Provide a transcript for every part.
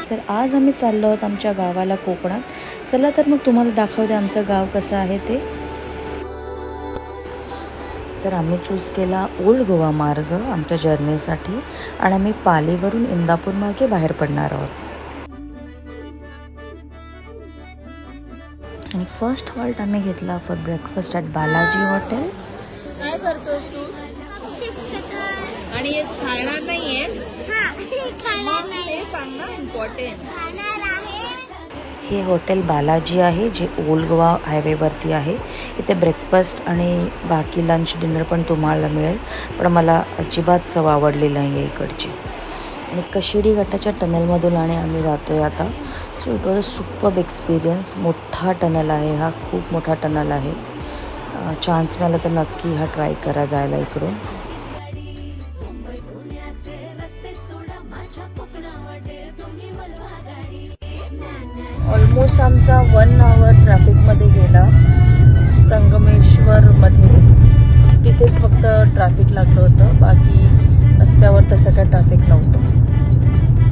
गाईस, तर आज आम्ही चाललो आहोत आमच्या गावाला कोकणात. चला तर मग तुम्हाला दाखवते आमचं गाव कसं आहे ते. तर आम्ही चूज केला ओल्ड गोवा मार्ग आमच्या जर्नीसाठी आणि आम्ही पालीवरून इंदापूर मार्गे बाहेर पडणार आहोत. आणि फर्स्ट हॉल्ट आम्ही घेतला for breakfast at Balaji hotel. काय करतोस तू? आणि हे खाणार नाहीये? सांग ना, इम्पॉर्टंट. हे हॉटेल बालाजी आहे जे ओल्ड गोवा हायवेवरती आहे. इथे ब्रेकफास्ट आणि बाकी लंच डिनर पण तुम्हाला मिळेल, पण मला अजिबात चव आवडलेली नाही आहे इकडची. आणि कशिडी घाटाच्या टनलमधून आणि आम्ही जातो आहे आता. So it was a superb experience. मोठा टनल आहे हा, खूप मोठा टनल आहे. चान्स मिळाला तर नक्की हा ट्राय करा जायला इकडून. ऑलमोस्ट आमचा 1 आवर ट्रॅफिकमध्ये गेला संगमेश्वरमध्ये. तिथेच फक्त ट्रॅफिक लागलं होतं, बाकी रस्त्यावर तसं काय ट्रॅफिक नव्हतं,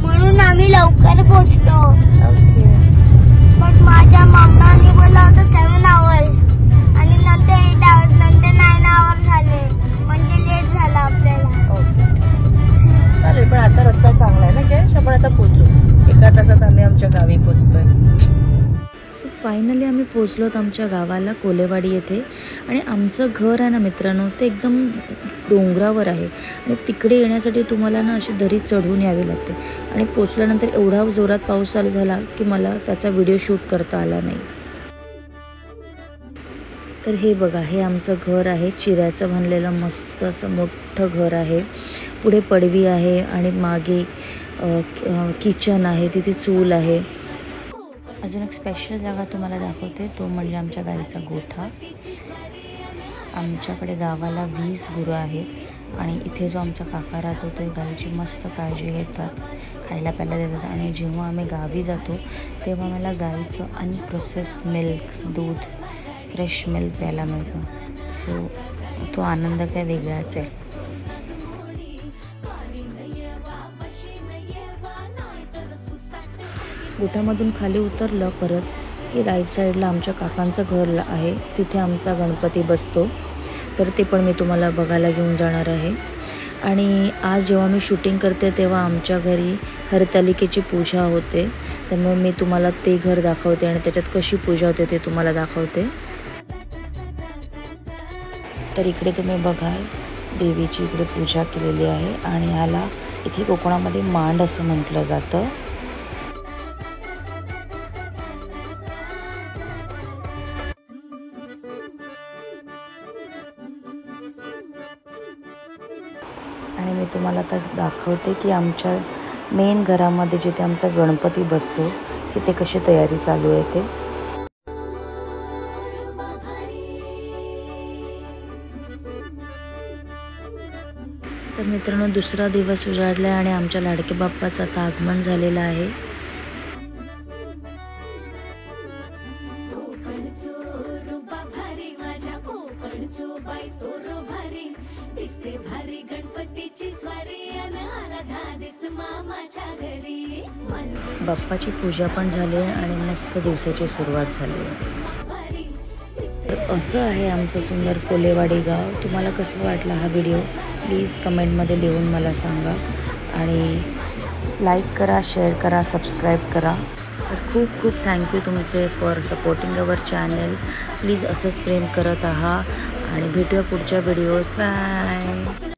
म्हणून आम्ही लवकर पोहोचलो. ओके. पण माझ्या मामाने बोलला होता 7 आवर्स आणि नंतर 8 आवर्स, नंतर 9 आवर्स झाले, म्हणजे लेट झाला आपल्याला. ओके चालेल, पण आता रस्ता चांगला आहे ना काय, आपण आता पोहोचू. 1 तासात आम्ही आमच्या गावी पोहोचतोय. सो फायनली आम्ही पोचलोत आमच्या गावाला कोलेवाडी येथे. आणि आमचं घर आहे ना मित्रांनो, ते एकदम डोंगरावर आहे आणि तिकडे येण्यासाठी तुम्हाला ना अशी दरी चढून यावी लागते. आणि पोचल्यानंतर एवढा जोरात पाऊस चालू झाला की मला त्याचा व्हिडिओ शूट करता आला नाही. तर हे बघा, हे आमचं घर आहे. चिऱ्याचं बनलेलं मस्त असं मोठं घर आहे. पुढे पडवी आहे आणि मागे किचन आहे, तिथे चूल आहे. अजून एक स्पेशल जागा तुम्हाला दाखवते, तो म्हणजे आमच्या गाईचा गोठा. आमच्याकडे गावाला 20 गुरं आहेत आणि इथे जो आमचा काका राहतो तो गाईची मस्त काळजी घेतात, खायला प्यायला देतात. आणि जेव्हा आम्ही गावी जातो तेव्हा मला गाईचं अनप्रोसेस्ड मिल्क, दूध, फ्रेश मिल्क प्यायला मिळतं. सो तो आनंद काय वेगळाच आहे. गोठ्यामधून खाली उतरलं परत की राईट साईडला आमच्या काकांचं घर आहे, तिथे आमचा गणपती बसतो. तर ते पण मी तुम्हाला बघायला घेऊन जाणार आहे. आणि आज जेव्हा मी शूटिंग करते तेव्हा आमच्या घरी हरतालिकेची पूजा होते, त्यामुळे मी तुम्हाला ते घर दाखवते आणि त्याच्यात कशी पूजा होते ते तुम्हाला दाखवते. तर इकडे तुम्ही बघाल देवीची इकडे पूजा केलेली आहे आणि ह्याला इथे कोकणामध्ये मांड असं म्हटलं जातं. आणि मी तुम्हाला आता दाखवते की आमच्या मेन घरामध्ये जिथे आमचा गणपती बसतो तिथे कशी तयारी चालू आहे ते. तर मित्रांनो, दुसरा दिवस उजाडला आहे आणि आमच्या लाडके बाप्पाचं आता आगमन झालेलं आहे. बाप्पाची पूजा पण झाली आहे आणि मस्त दिवसाची सुरुवात झाली आहे. तर असं आहे आमचं सुंदर कोलेवाडी गाव. तुम्हाला कसं वाटलं हा व्हिडिओ प्लीज कमेंटमध्ये लिहून मला सांगा. आणि लाईक करा, शेअर करा, सबस्क्राईब करा. तर खूप खूप थँक्यू तुमचे for supporting our channel. Please असंच प्रेम करत राहा आणि भेटूया पुढच्या व्हिडिओत. बाय.